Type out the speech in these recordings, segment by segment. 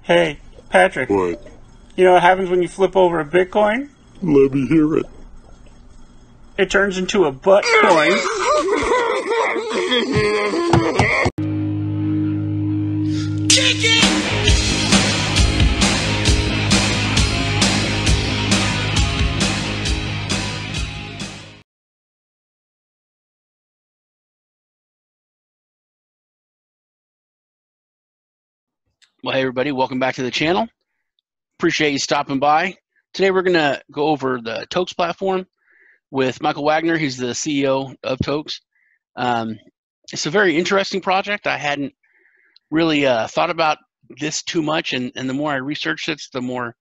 Hey, Patrick, What? you know what happens when you flip over a Bitcoin? Let me hear it. It turns into a butt coin. Well, hey everybody, welcome back to the channel. Appreciate you stopping by. Today we're going to go over the Tokes Platform with Michael Wagner. He's the CEO of Tokes. It's a very interesting project. I hadn't really thought about this too much, and the more I researched it, the more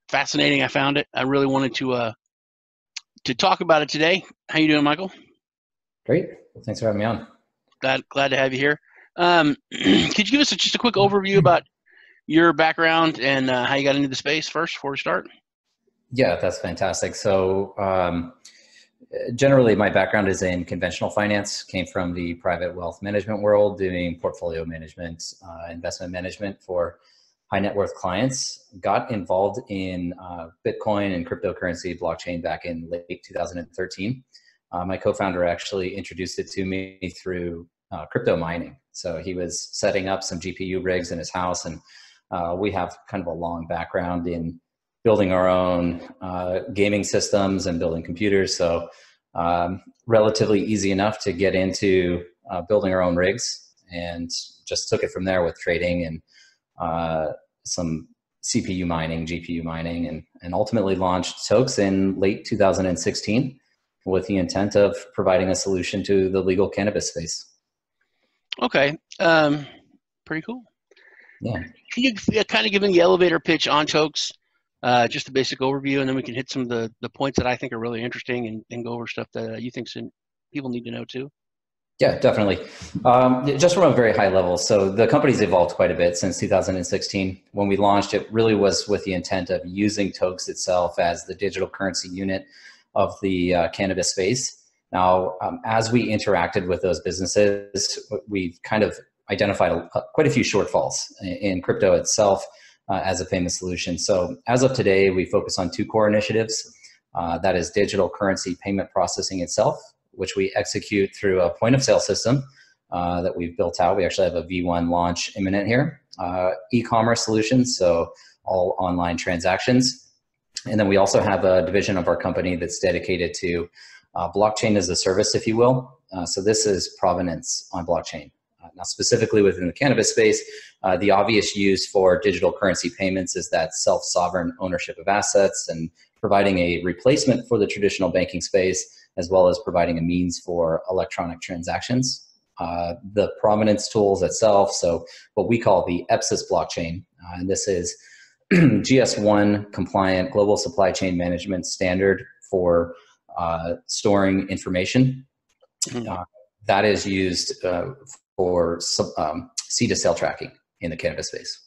fascinating I found it. I really wanted to talk about it today. How you doing, Michael? Great. Well, thanks for having me on. Glad to have you here. Could you give us just a quick overview about your background and how you got into the space first before we start? Yeah, that's fantastic. So generally my background is in conventional finance, came from the private wealth management world, doing portfolio management, investment management for high net worth clients. Got involved in Bitcoin and cryptocurrency blockchain back in late 2013. My co-founder actually introduced it to me through crypto mining. So he was setting up some GPU rigs in his house, and we have kind of a long background in building our own gaming systems and building computers. So relatively easy enough to get into building our own rigs, and just took it from there with trading and some CPU mining, GPU mining, and ultimately launched Tokes in late 2016 with the intent of providing a solution to the legal cannabis space. Okay, pretty cool. Yeah. Can you kind of give me the elevator pitch on Tokes, just a basic overview, and then we can hit some of the points that I think are really interesting and go over stuff that you think people need to know too? Yeah, definitely. Just from a very high level. So the company's evolved quite a bit since 2016. When we launched, it really was with the intent of using Tokes itself as the digital currency unit of the cannabis space. Now, as we interacted with those businesses, we've kind of identified quite a few shortfalls in crypto itself as a payment solution. So as of today, we focus on two core initiatives. That is digital currency payment processing itself, which we execute through a point of sale system that we've built out. We actually have a V1 launch imminent here. E-commerce solutions, so all online transactions. And then we also have a division of our company that's dedicated to blockchain as a service, if you will. So this is provenance on blockchain. Now, specifically within the cannabis space, the obvious use for digital currency payments is that self-sovereign ownership of assets and providing a replacement for the traditional banking space, as well as providing a means for electronic transactions. The provenance tools itself, so what we call the EPSIS blockchain, and this is GS1 compliant global supply chain management standard for storing information. That is used for seed to sale tracking in the cannabis space.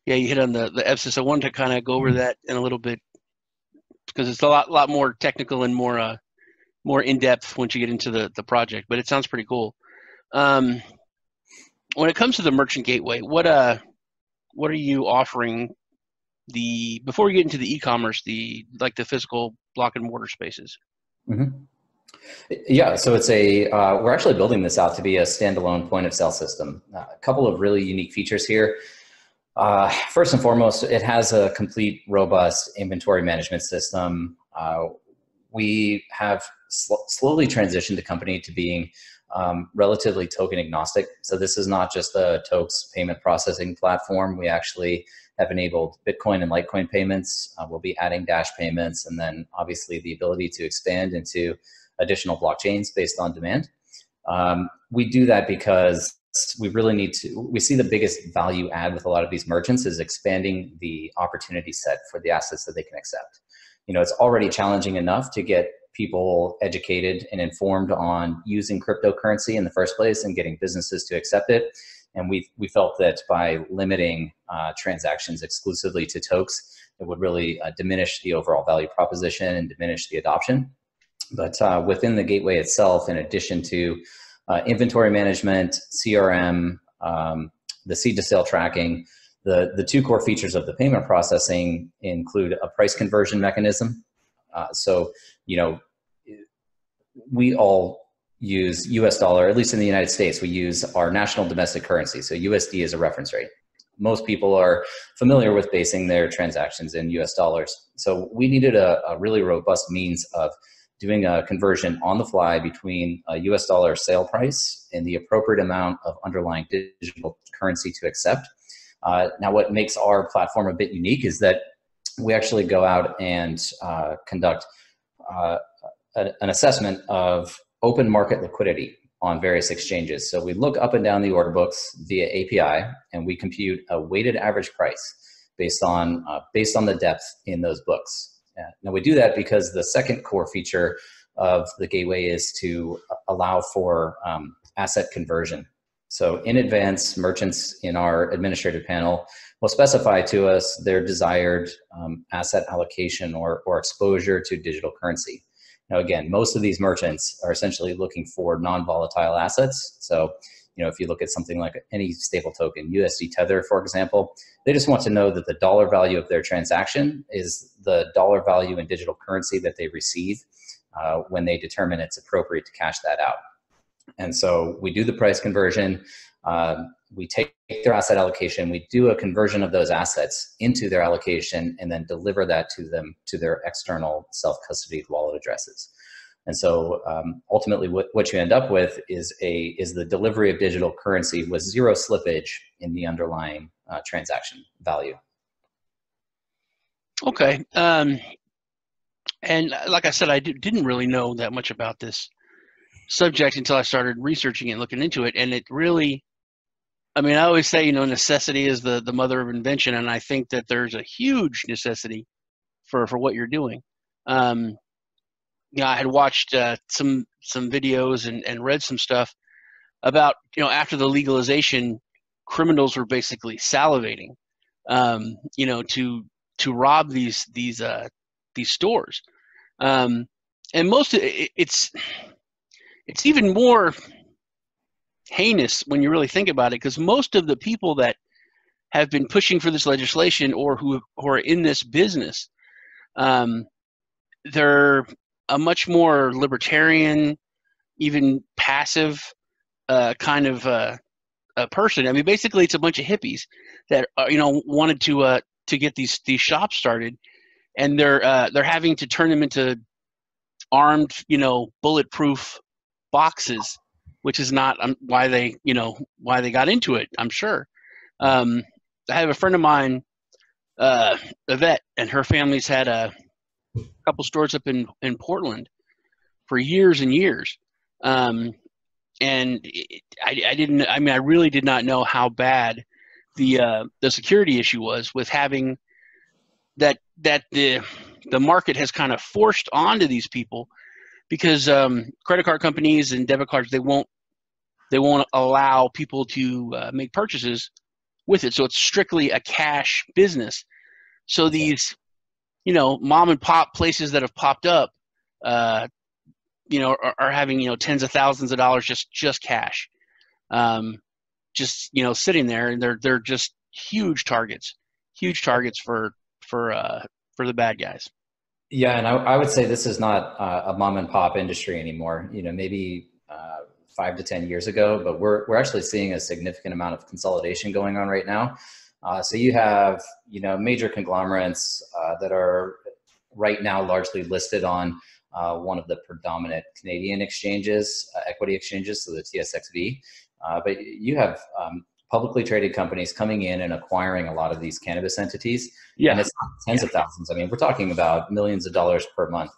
Yeah, you hit on the EPSIS. I wanted to kind of go over that in a little bit because it's a lot more technical and more in depth once you get into the project. But it sounds pretty cool. When it comes to the merchant gateway, what are you offering? Before we get into the e-commerce, the physical block and mortar spaces. Mm-hmm. Yeah, so it's we're actually building this out to be a standalone point of sale system. A couple of really unique features here. First and foremost, it has a complete, robust inventory management system. We have slowly transitioned the company to being relatively token agnostic. So this is not just a Tokes payment processing platform. We actually have enabled Bitcoin and Litecoin payments. We'll be adding Dash payments, and then obviously the ability to expand into additional blockchains based on demand. We do that because we really we see the biggest value add with a lot of these merchants is expanding the opportunity set for the assets that they can accept. You know, it's already challenging enough to get people educated and informed on using cryptocurrency in the first place and getting businesses to accept it. And we felt that by limiting transactions exclusively to Tokes, it would really diminish the overall value proposition and diminish the adoption. But within the gateway itself, in addition to inventory management, CRM, the seed to sale tracking, The two core features of the payment processing include a price conversion mechanism. So, we all use US dollar, at least in the United States, we use our national domestic currency. So USD is a reference rate. Most people are familiar with basing their transactions in US dollars. So we needed a really robust means of doing a conversion on the fly between a US dollar sale price and the appropriate amount of underlying digital currency to accept. Now, what makes our platform a bit unique is that we actually go out and conduct an assessment of open market liquidity on various exchanges. So we look up and down the order books via API, and we compute a weighted average price based on the depth in those books. Now we do that because the second core feature of the gateway is to allow for asset conversion. So in advance, merchants in our administrative panel will specify to us their desired asset allocation or exposure to digital currency. Now, again, most of these merchants are essentially looking for non-volatile assets. So, if you look at something like any stable token, USD Tether, for example, they just want to know that the dollar value of their transaction is the dollar value in digital currency that they receive when they determine it's appropriate to cash that out. And so we do the price conversion. We take their asset allocation, we do a conversion of those assets into their allocation, and then deliver that to them to their external self-custodied wallet addresses. And so ultimately what you end up with is the delivery of digital currency with zero slippage in the underlying transaction value. Okay. And like I said, I didn't really know that much about this subject until I started researching it and looking into it. And it really, I always say, necessity is the mother of invention. And I think that there's a huge necessity for what you're doing. I had watched some videos and read some stuff about, after the legalization, criminals were basically salivating, to rob these stores. And most of it's even more heinous when you really think about it, because most of the people that have been pushing for this legislation or who are in this business, they're a much more libertarian, even passive kind of a person. Basically, it's a bunch of hippies that wanted to get these shops started, and they're having to turn them into armed, bulletproof boxes, which is not why they got into it, I'm sure. I have a friend of mine, Yvette, and her family's had a couple stores up in Portland for years and years. And I really did not know how bad the security issue was with having that the market has kind of forced onto these people, because credit card companies and debit cards, they won't allow people to make purchases with it. So it's strictly a cash business. So these, mom and pop places that have popped up, are having, tens of thousands of dollars just cash, sitting there, and they're just huge targets for the bad guys. Yeah, and I would say this is not a mom and pop industry anymore. Maybe 5 to 10 years ago, but we're actually seeing a significant amount of consolidation going on right now. So you have major conglomerates that are right now largely listed on one of the predominant Canadian exchanges, equity exchanges, so the TSXV. But you have publicly traded companies coming in and acquiring a lot of these cannabis entities. Yeah. And it's not tens of thousands. We're talking about millions of dollars per month.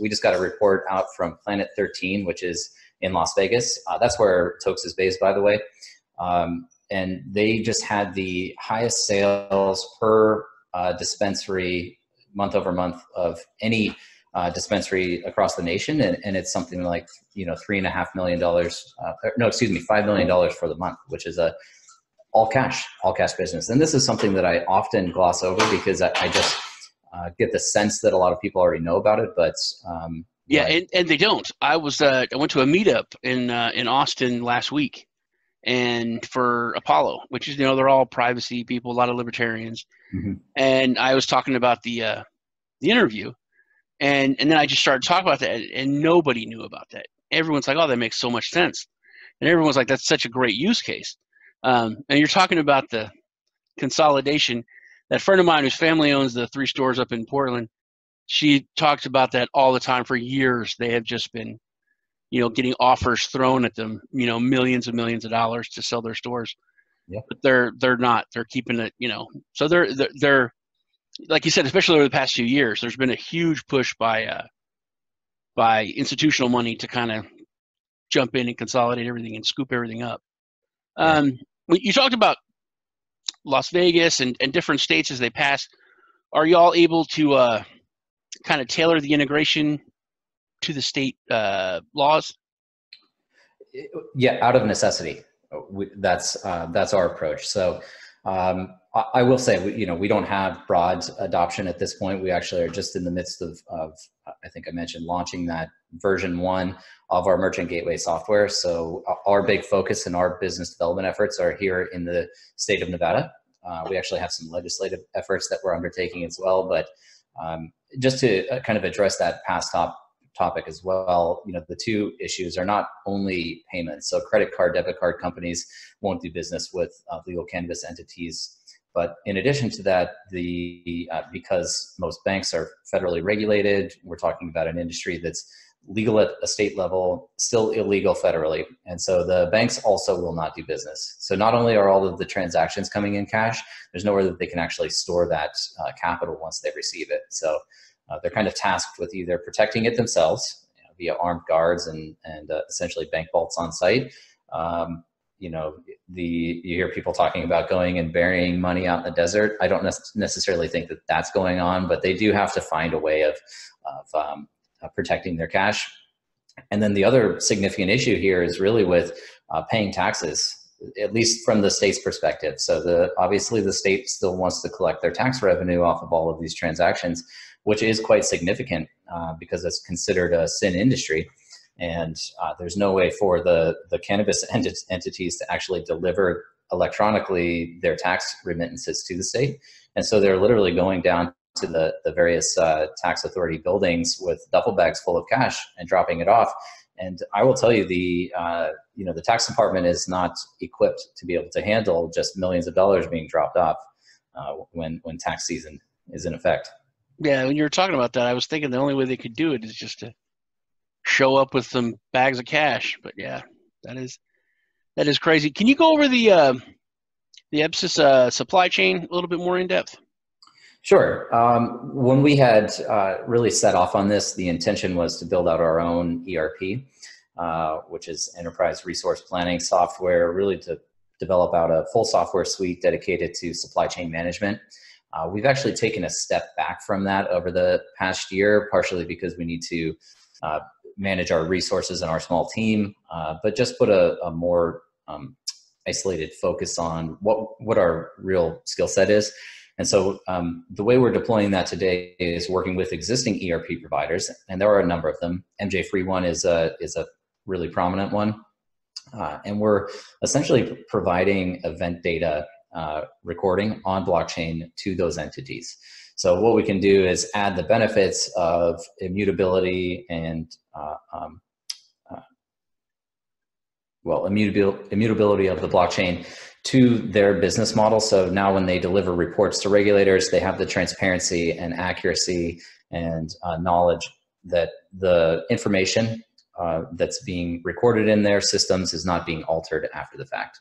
We just got a report out from Planet 13, which is in Las Vegas. That's where Tokes is based, by the way. And they just had the highest sales per dispensary month over month of any dispensary across the nation. And it's something like, $3.5 million, $5 million for the month, which is a all cash business. And this is something that I often gloss over because I just get the sense that a lot of people already know about it, but and they don't. I went to a meetup in Austin last week, and for Apollo, which is, they're all privacy people, a lot of libertarians. Mm-hmm. And I was talking about the interview, and then I just started talking about that, and nobody knew about that. Everyone's like, "Oh, that makes so much sense," and everyone's like, "That's such a great use case." And you're talking about the consolidation. That friend of mine whose family owns the 3 stores up in Portland, she talks about that all the time. For years, they have just been, getting offers thrown at them, millions and millions of dollars to sell their stores. Yeah. But they're not. They're keeping it, So they're like you said, especially over the past few years, there's been a huge push by institutional money to kind of jump in and consolidate everything and scoop everything up. Yeah. You talked about Las Vegas and different states as they pass. Are y'all able to kind of tailor the integration to the state laws? Yeah, out of necessity. That's our approach. So I will say, we don't have broad adoption at this point. We actually are just in the midst of I think I mentioned, launching that version 1 of our merchant gateway software. So our big focus and our business development efforts are here in the state of Nevada. We actually have some legislative efforts that we're undertaking as well. But just to kind of address that past topic as well, the 2 issues are not only payments. So credit card, debit card companies won't do business with legal cannabis entities. But in addition to that, because most banks are federally regulated, we're talking about an industry that's legal at a state level, still illegal federally. And so the banks also will not do business. So not only are all of the transactions coming in cash, there's nowhere that they can actually store that capital once they receive it. So they're kind of tasked with either protecting it themselves via armed guards and essentially bank vaults on site. You hear people talking about going and burying money out in the desert. I don't necessarily think that that's going on, but they do have to find a way of protecting their cash. And then the other significant issue here is really with paying taxes, at least from the state's perspective. So obviously the state still wants to collect their tax revenue off of all of these transactions, which is quite significant because it's considered a sin industry. And there's no way for the cannabis entities to actually deliver electronically their tax remittances to the state. And so they're literally going down to the various tax authority buildings with duffel bags full of cash and dropping it off. And I will tell you, the tax department is not equipped to be able to handle just millions of dollars being dropped off when tax season is in effect. Yeah, when you were talking about that, I was thinking the only way they could do it is just to show up with some bags of cash. But yeah, that is crazy. Can you go over the EBSIS supply chain a little bit more in depth? Sure. When we had really set off on this, the intention was to build out our own ERP, which is enterprise resource planning software, really to develop out a full software suite dedicated to supply chain management. We've actually taken a step back from that over the past year, partially because we need to manage our resources and our small team, but just put a more isolated focus on what our real skill set is. And so the way we're deploying that today is working with existing ERP providers, and there are a number of them. MJ Free One is a really prominent one. And we're essentially providing event data recording on blockchain to those entities. So what we can do is add the benefits of immutability and immutability of the blockchain to their business model. So now when they deliver reports to regulators, they have the transparency and accuracy and knowledge that the information that's being recorded in their systems is not being altered after the fact.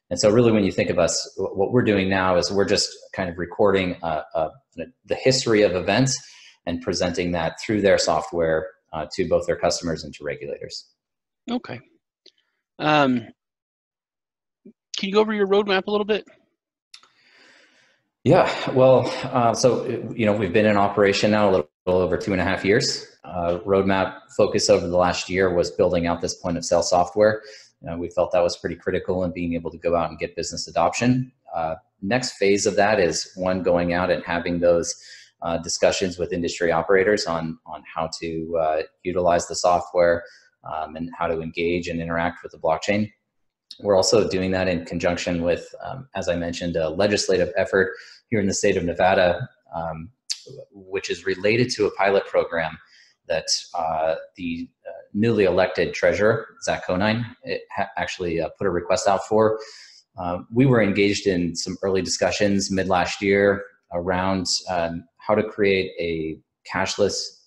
And so really when you think of us, what we're doing now is we're just kind of recording the history of events and presenting that through their software to both their customers and to regulators. Okay. Can you go over your roadmap a little bit? Yeah, well, so, we've been in operation now a little over 2.5 years. Roadmap focus over the last year was building out this point of sale software. We felt that was pretty critical in being able to go out and get business adoption. Next phase of that is going out and having those discussions with industry operators on how to utilize the software and how to engage and interact with the blockchain. We're also doing that in conjunction with, as I mentioned, a legislative effort here in the state of Nevada, which is related to a pilot program that the newly elected treasurer, Zach Conine, actually put a request out for. We were engaged in some early discussions mid last year around how to create a cashless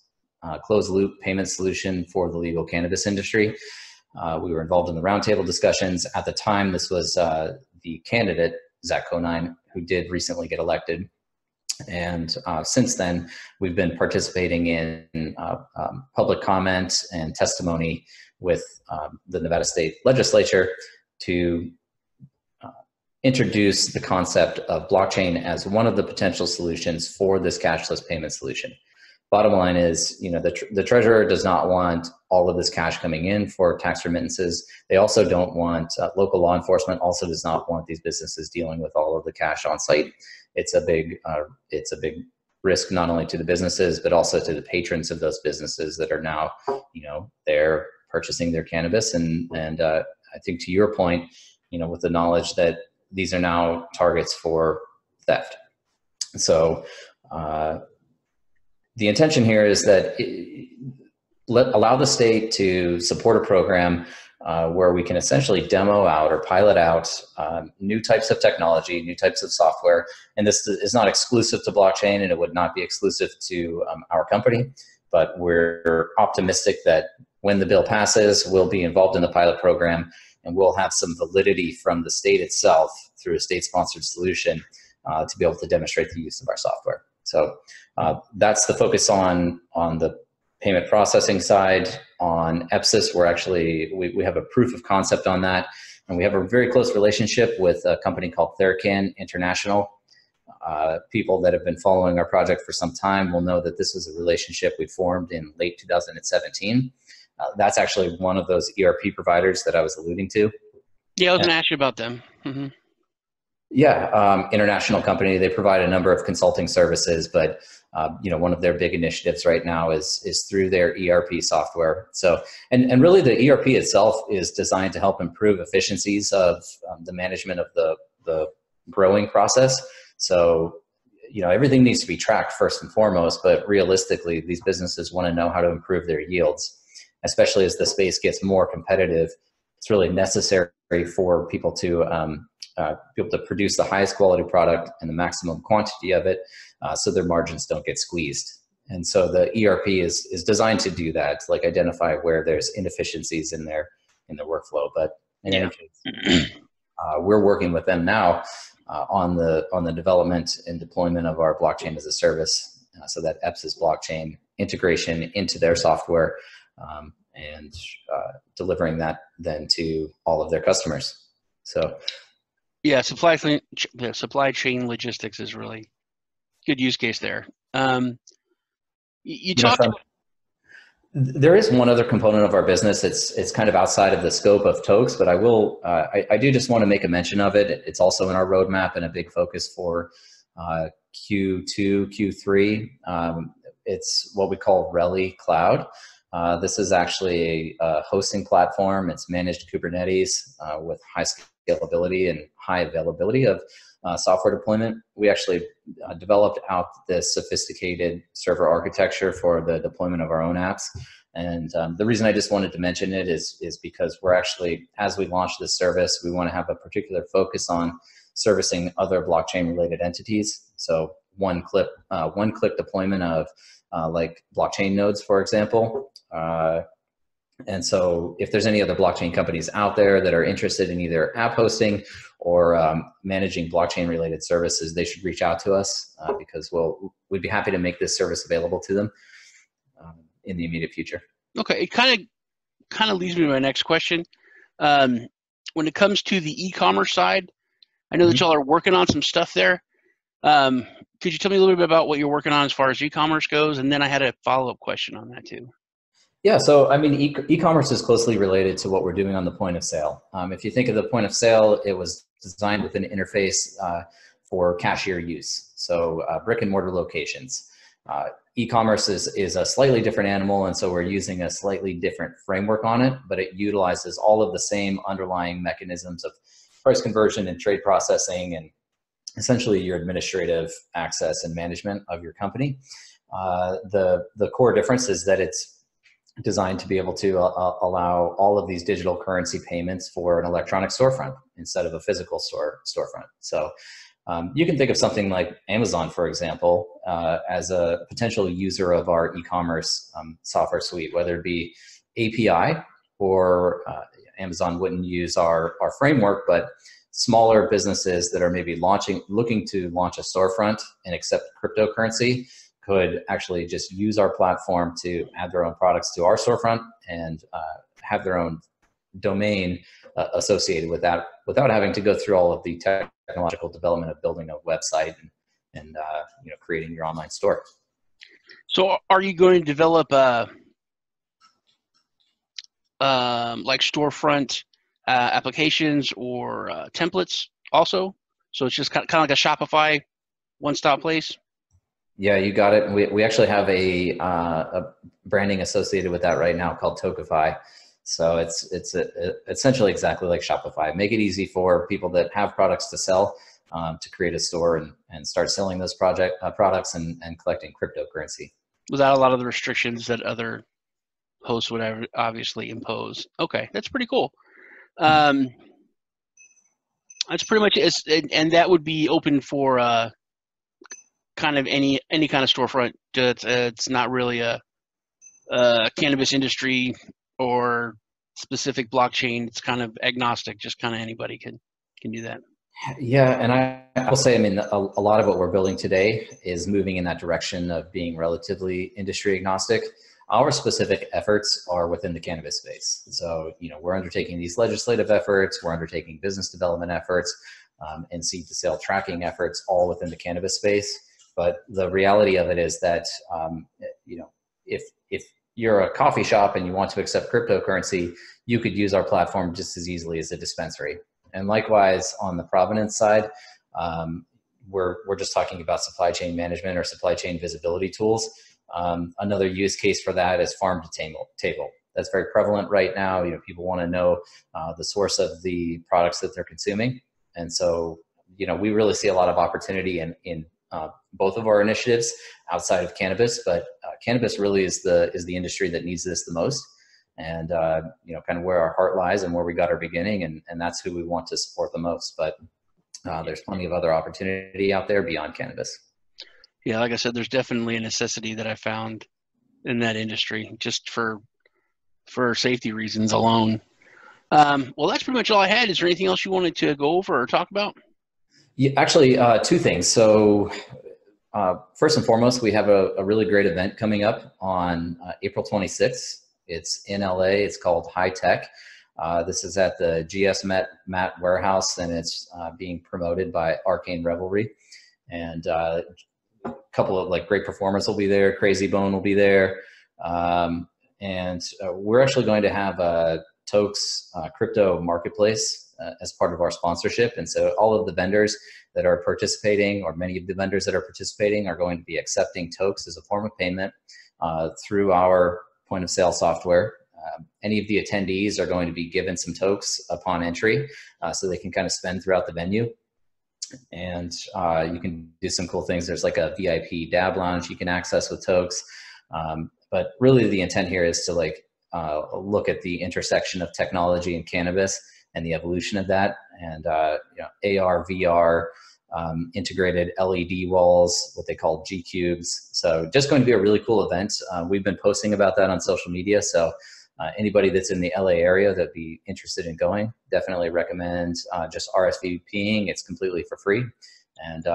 closed loop payment solution for the legal cannabis industry. We were involved in the roundtable discussions. At the time, this was the candidate, Zach Conine, who did recently get elected. And since then, we've been participating in public comment and testimony with the Nevada State Legislature to introduce the concept of blockchain as one of the potential solutions for this cashless payment solution. Bottom line is, the treasurer does not want all of this cash coming in for tax remittances. They also don't want, local law enforcement also does not want these businesses dealing with all of the cash on site. It's a big risk, not only to the businesses, but also to the patrons of those businesses that are now, they're purchasing their cannabis. And I think to your point, with the knowledge that these are now targets for theft. So, the intention here is that allow the state to support a program where we can essentially demo out or pilot out new types of technology, new types of software. And this is not exclusive to blockchain, and it would not be exclusive to our company, but we're optimistic that when the bill passes, we'll be involved in the pilot program, and we'll have some validity from the state itself through a state-sponsored solution to be able to demonstrate the use of our software. So that's the focus on the payment processing side. On EPSIS, we have a proof of concept on that, and we have a very close relationship with a company called Theracan International. People that have been following our project for some time will know that this was a relationship we formed in late 2017. That's actually one of those ERP providers that I was alluding to. Yeah, I was going to ask you about them. Mm-hmm. Yeah, international company. They provide a number of consulting services, but one of their big initiatives right now is through their ERP software. So, and really the ERP itself is designed to help improve efficiencies of the management of the growing process. So, everything needs to be tracked first and foremost, but realistically, these businesses want to know how to improve their yields, especially as the space gets more competitive. It's really necessary for people to be able to produce the highest quality product and the maximum quantity of it, so their margins don't get squeezed. And so the ERP is designed to do that, to identify where there's inefficiencies in their workflow. But in any case, we're working with them now on the development and deployment of our blockchain as a service, so that EPSIS blockchain integration into their software, and delivering that then to all of their customers. So. Yeah, supply chain logistics is really good use case there. You talked. There is one other component of our business. It's kind of outside of the scope of Tokes, but I do just want to make a mention of it. It's also in our roadmap and a big focus for Q2, Q3. It's what we call Relly Cloud. This is actually a hosting platform. It's managed Kubernetes with high scalability and high availability of software deployment. We actually developed out this sophisticated server architecture for the deployment of our own apps. And the reason I just wanted to mention it is because we're actually, as we launch this service, we want to have a particular focus on servicing other blockchain related entities. So one-click deployment of like blockchain nodes, for example. And so if there's any other blockchain companies out there that are interested in either app hosting or managing blockchain related services, they should reach out to us because we'd be happy to make this service available to them in the immediate future. Okay, it kind of leads me to my next question. When it comes to the e-commerce side, I know that y'all are working on some stuff there. Could you tell me a little bit about what you're working on as far as e-commerce goes? And then I had a follow-up question on that too. Yeah, so I mean, e-commerce is closely related to what we're doing on the point of sale. If you think of the point of sale, it was designed with an interface for cashier use, so brick and mortar locations. E-commerce is a slightly different animal, and so we're using a slightly different framework on it, but it utilizes all of the same underlying mechanisms of price conversion and trade processing and essentially your administrative access and management of your company. The core difference is that it's designed to be able to allow all of these digital currency payments for an electronic storefront instead of a physical storefront. So you can think of something like Amazon, for example, as a potential user of our e-commerce software suite, whether it be API or Amazon wouldn't use our framework, but smaller businesses that are maybe looking to launch a storefront and accept cryptocurrency could actually just use our platform to add their own products to our storefront and have their own domain associated with that without having to go through all of the technological development of building a website and creating your online store. So are you going to develop like storefront applications or templates also? So it's just kind of like a Shopify one-stop place? Yeah, you got it. We actually have a branding associated with that right now called Tokify. So it's essentially exactly like Shopify. Make it easy for people that have products to sell to create a store and start selling those products and collecting cryptocurrency. Without a lot of the restrictions that other hosts would obviously impose. Okay, that's pretty cool. That's pretty much it. And that would be open for kind of any kind of storefront. It's not really a cannabis industry or specific blockchain. It's kind of agnostic. Just kind of anybody can do that. Yeah, and I will say, I mean, a lot of what we're building today is moving in that direction of being relatively industry agnostic. Our specific efforts are within the cannabis space. So, we're undertaking these legislative efforts, we're undertaking business development efforts, and seed to sale tracking efforts, all within the cannabis space. But the reality of it is that, if you're a coffee shop and you want to accept cryptocurrency, you could use our platform just as easily as a dispensary. And likewise, on the provenance side, we're just talking about supply chain management or supply chain visibility tools. Another use case for that is farm to table. That's very prevalent right now. People want to know the source of the products that they're consuming. And so, we really see a lot of opportunity in both of our initiatives outside of cannabis, but cannabis really is the industry that needs this the most. And, kind of where our heart lies and where we got our beginning. And that's who we want to support the most. But there's plenty of other opportunity out there beyond cannabis. Yeah, like I said, there's definitely a necessity that I found in that industry just for safety reasons alone. Well, that's pretty much all I had. Is there anything else you wanted to go over or talk about? Yeah, actually, two things. So first and foremost, we have a really great event coming up on April 26th. It's in LA. It's called High Tech. This is at the GS Matt Warehouse, and it's being promoted by Arcane Revelry. And a couple of great performers will be there. Crazy Bone will be there. And we're actually going to have a Tokes crypto marketplace as part of our sponsorship. And so all of the vendors that are participating, or many of the vendors that are participating, are going to be accepting Tokes as a form of payment through our point of sale software. Any of the attendees are going to be given some Tokes upon entry so they can kind of spend throughout the venue. And you can do some cool things. There's like a VIP dab lounge you can access with Tokes. But really the intent here is to look at the intersection of technology and cannabis and the evolution of that. And AR, VR, integrated LED walls, what they call G cubes. So just going to be a really cool event. We've been posting about that on social media. So anybody that's in the LA area that'd be interested in going, definitely recommend just RSVPing. It's completely for free. And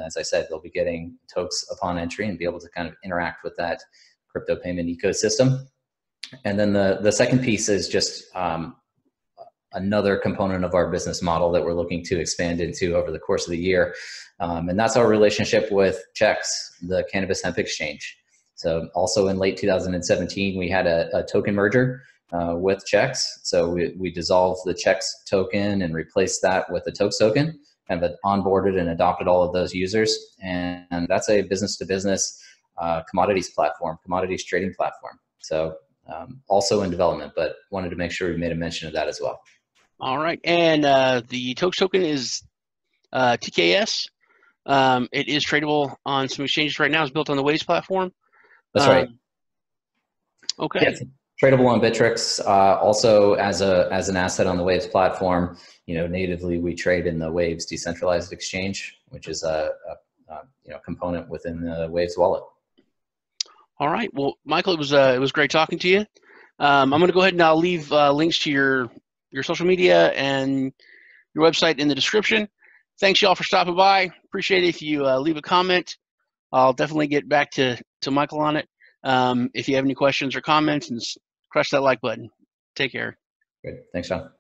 as I said, they'll be getting Tokes upon entry and be able to kind of interact with that crypto payment ecosystem. And then the second piece is just another component of our business model that we're looking to expand into over the course of the year. And that's our relationship with Checks, the Cannabis Hemp Exchange. So also in late 2017, we had a token merger with Checks. So we dissolved the Checks token and replaced that with the Tokes token, kind of onboarded and adopted all of those users. And that's a business to business commodities platform, commodities trading platform. So also in development, but wanted to make sure we made a mention of that as well. All right, and the Tokes token is TKS. It is tradable on some exchanges right now. It's built on the Waves platform. That's right. Okay. Yeah, it's tradable on Bittrex, also as an asset on the Waves platform. Natively we trade in the Waves decentralized exchange, which is a component within the Waves wallet. All right. Well, Michael, it was great talking to you. I'm going to go ahead and I'll leave links to your social media and your website in the description. Thanks y'all for stopping by. Appreciate it if you leave a comment. I'll definitely get back to Michael on it. If you have any questions or comments, and crush that like button. Take care. Great. Thanks, John.